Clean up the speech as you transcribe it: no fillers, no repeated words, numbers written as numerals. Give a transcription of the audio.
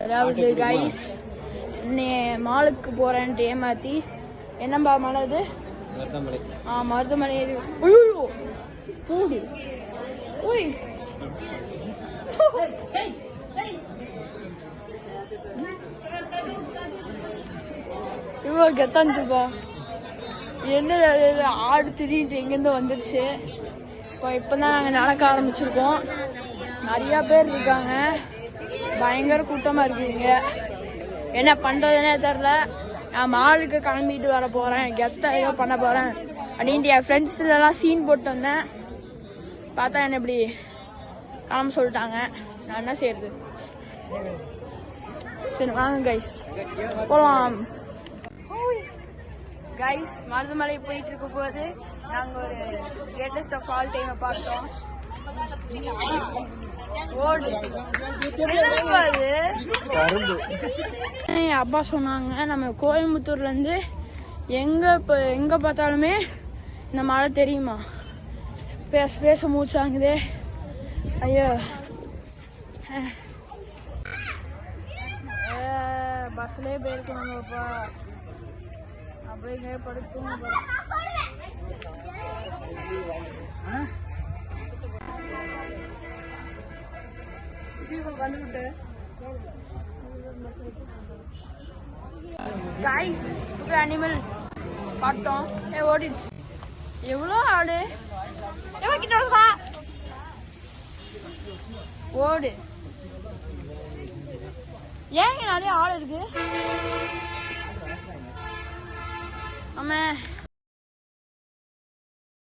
அதாவது கைஸ் மாலுக்கு போறேன்ட்டு ஏமாத்தி என்னம்பா மலை அது மருதமலை பூண்டு இவ்வளோ கெத்தாந்துச்சுப்பா என்ன ஆடு திடீர்னு எங்கேருந்து வந்துருச்சு இப்போதான் நாங்கள் நடக்க ஆரம்பிச்சிருக்கோம். நிறையா பேர் இருக்காங்க, பயங்கர கூட்டமாக இருக்குங்க. என்ன பண்ணுறதுனே தெரில. நான் மாலுக்கு கிளம்பிட்டு வர போகிறேன், கெத்தாக ஏதோ பண்ண போகிறேன் அப்படின்ட்டு என் ஃப்ரெண்ட்ஸ்லாம் சீன் போட்டு வந்தேன். பார்த்தா என்ன இப்படி கிளம்ப சொல்லிட்டாங்க. நான் என்ன செய்யறது? சரி வாங்க கைஸ் போகலாம். கைஸ் மருதமலை போயிட்டு இருக்க போது நாங்கள் ஒரு கிரேட்டஸ்ட் ஆஃப் ஆல் டைமை பார்த்தோம். என் அப்பா சொன்னாங்க நம்ம கோயம்புத்தூர்லேருந்து எங்கே பார்த்தாலுமே இந்த மழை தெரியுமா. பேச மூச்சாங்குதே. ஐயோ பஸ்லேயே போயிருக்கோம் நம்மப்பா. அப்படியே படுத்தும் வந்துட்டு கைஸ் புது அனிமல் பார்த்தோம். ஓடிடுச்சு. எவ்வளோ ஆடு கிட்ட ஓடு. ஏங்க நிறைய ஆடு இருக்கு. ஆமா